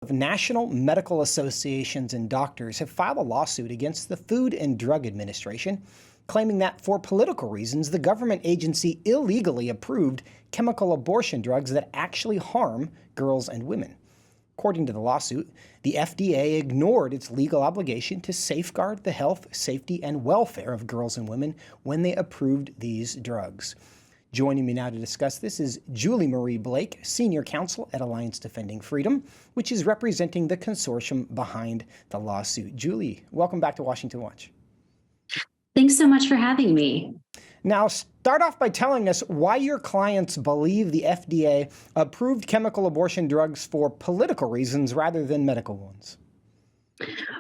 National medical associations and doctors have filed a lawsuit against the Food and Drug Administration, claiming that for political reasons, the government agency illegally approved chemical abortion drugs that actually harm girls and women. According to the lawsuit, the FDA ignored its legal obligation to safeguard the health, safety, and welfare of girls and women when they approved these drugs. Joining me now to discuss this is Julie Marie Blake, Senior Counsel at Alliance Defending Freedom, which is representing the consortium behind the lawsuit. Julie, welcome back to Washington Watch. Thanks so much for having me. Now, start off by telling us why your clients believe the FDA approved chemical abortion drugs for political reasons rather than medical ones.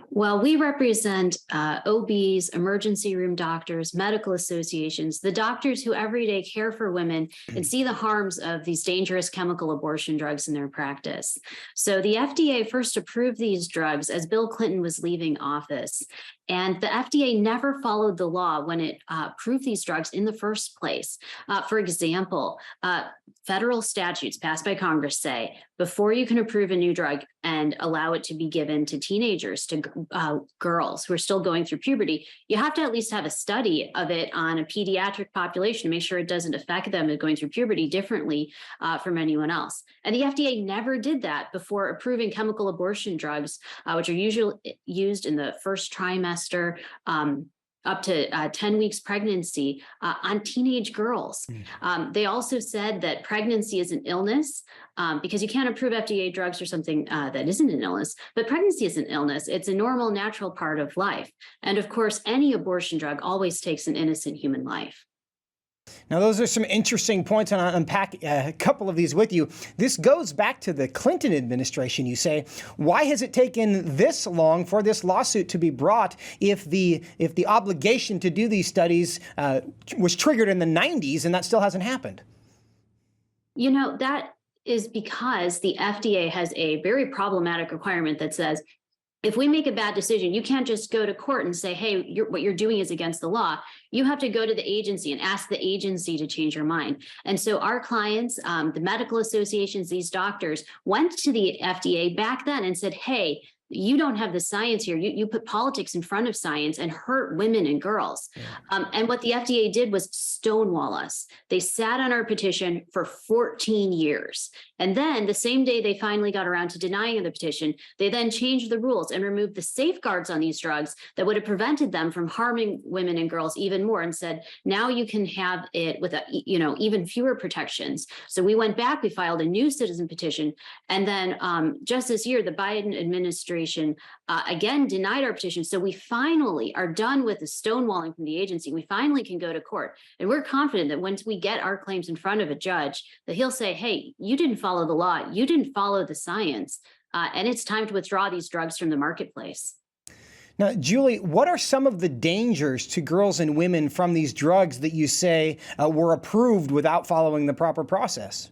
Well, we represent OBs, emergency room doctors, medical associations, the doctors who every day care for women and see the harms of these dangerous chemical abortion drugs in their practice. So the FDA first approved these drugs as Bill Clinton was leaving office. And the FDA never followed the law when it approved these drugs in the first place. For example, federal statutes passed by Congress say before you can approve a new drug and allow it to be given to teenagers, to girls who are still going through puberty, you have to at least have a study of it on a pediatric population to make sure it doesn't affect them going through puberty differently from anyone else. And the FDA never did that before approving chemical abortion drugs, which are usually used in the first trimester, up to 10 weeks pregnancy on teenage girls. They also said that pregnancy is an illness because you can't approve FDA drugs for something that isn't an illness, but pregnancy is an illness. It's a normal, natural part of life. And of course, any abortion drug always takes an innocent human life. Now, those are some interesting points, and I'll unpack a couple of these with you. This goes back to the Clinton administration, you say. Why has it taken this long for this lawsuit to be brought if the obligation to do these studies was triggered in the 90s and that still hasn't happened? You know, that is because the FDA has a very problematic requirement that says, if we make a bad decision, you can't just go to court and say, hey, what you're doing is against the law. You have to go to the agency and ask the agency to change your mind. And so our clients, the medical associations, these doctors went to the FDA back then and said, hey, you don't have the science here. You put politics in front of science and hurt women and girls. And what the FDA did was stonewall us. They sat on our petition for 14 years. And then the same day they finally got around to denying the petition, they then changed the rules and removed the safeguards on these drugs that would have prevented them from harming women and girls even more, and said, now you can have it with even fewer protections. So we went back, we filed a new citizen petition. And then just this year, the Biden administration again denied our petition. So we finally are done with the stonewalling from the agency. We finally can go to court. And we're confident that once we get our claims in front of a judge, that he'll say, hey, you didn't follow the law. You didn't follow the science. And it's time to withdraw these drugs from the marketplace. Now, Julie, what are some of the dangers to girls and women from these drugs that you say were approved without following the proper process?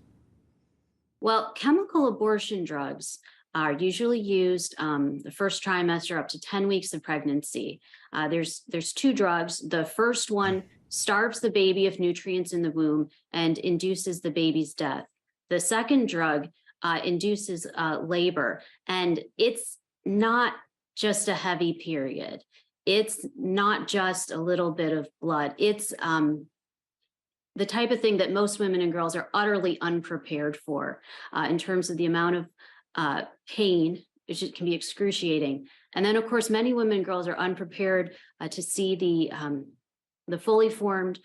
Well, chemical abortion drugs are usually used the first trimester up to 10 weeks of pregnancy. There's two drugs. The first one starves the baby of nutrients in the womb and induces the baby's death. The second drug induces labor, and it's not just a heavy period. It's not just a little bit of blood. It's the type of thing that most women and girls are utterly unprepared for in terms of the amount of pain, which can be excruciating. And then, of course, many women and girls are unprepared to see the fully formed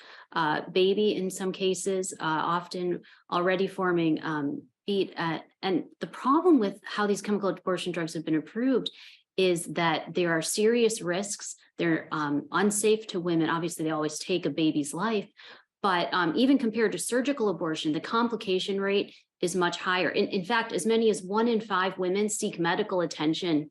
baby in some cases, often already forming feet. And the problem with how these chemical abortion drugs have been approved is that there are serious risks. They're unsafe to women. Obviously, they always take a baby's life. But even compared to surgical abortion, the complication rate is much higher. In fact, as many as 1 in 5 women seek medical attention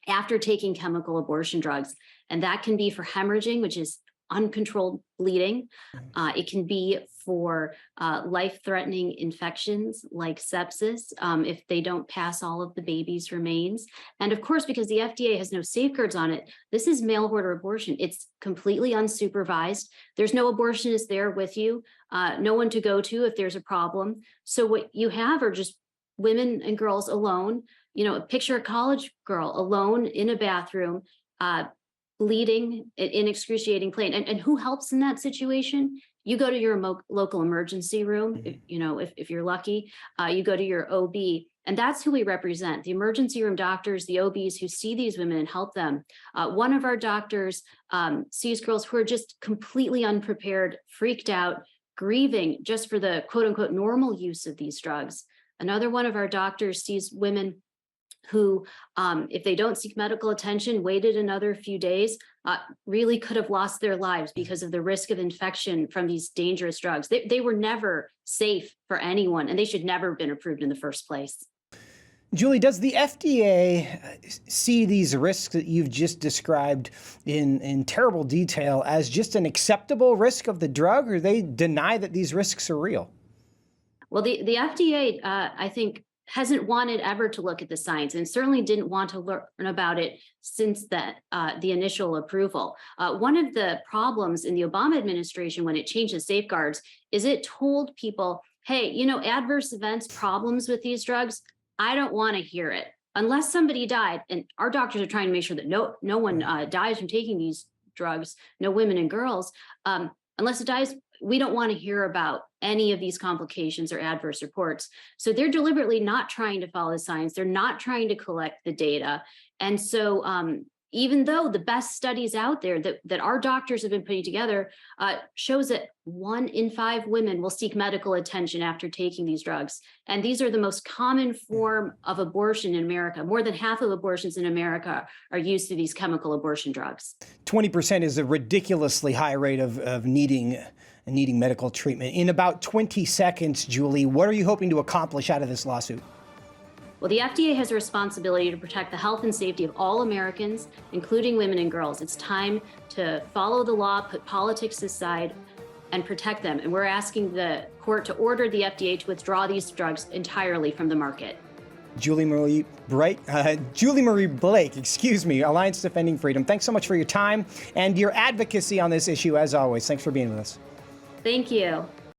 after taking chemical abortion drugs. And that can be for hemorrhaging, which is uncontrolled bleeding. It can be for life-threatening infections like sepsis if they don't pass all of the baby's remains. And of course, because the FDA has no safeguards on it, this is mail order abortion. It's completely unsupervised. There's no abortionist there with you, no one to go to if there's a problem. So what you have are just women and girls alone Picture a college girl alone in a bathroom, uh, bleeding in excruciating pain. And who helps in that situation? You go to your local emergency room, Mhm. if you're lucky, you go to your OB. And that's who we represent, the emergency room doctors, the OBs who see these women and help them. One of our doctors sees girls who are just completely unprepared, freaked out, grieving just for the quote unquote normal use of these drugs. Another one of our doctors sees women who, if they don't seek medical attention, waited another few days, really could have lost their lives because of the risk of infection from these dangerous drugs. They were never safe for anyone, and they should never have been approved in the first place. Julie, does the FDA see these risks that you've just described in terrible detail as just an acceptable risk of the drug, or they deny that these risks are real? Well, the FDA, I think, hasn't wanted ever to look at the science, and certainly didn't want to learn about it since the initial approval. One of the problems in the Obama administration when it changed the safeguards is it told people, hey, adverse events, problems with these drugs, I don't want to hear it unless somebody died. And our doctors are trying to make sure that no one dies from taking these drugs, no women and girls. Unless it dies, we don't want to hear about any of these complications or adverse reports. So they're deliberately not trying to follow the science. They're not trying to collect the data. And so even though the best studies out there that our doctors have been putting together shows that 1 in 5 women will seek medical attention after taking these drugs. And these are the most common form of abortion in America. More than half of abortions in America are used through these chemical abortion drugs. 20% is a ridiculously high rate of needing medical treatment. In about 20 seconds, Julie, what are you hoping to accomplish out of this lawsuit? Well, the FDA has a responsibility to protect the health and safety of all Americans, including women and girls. It's time to follow the law, put politics aside, and protect them. And we're asking the court to order the FDA to withdraw these drugs entirely from the market. Julie Marie Blake, Alliance Defending Freedom. Thanks so much for your time and your advocacy on this issue, as always. Thanks for being with us. Thank you.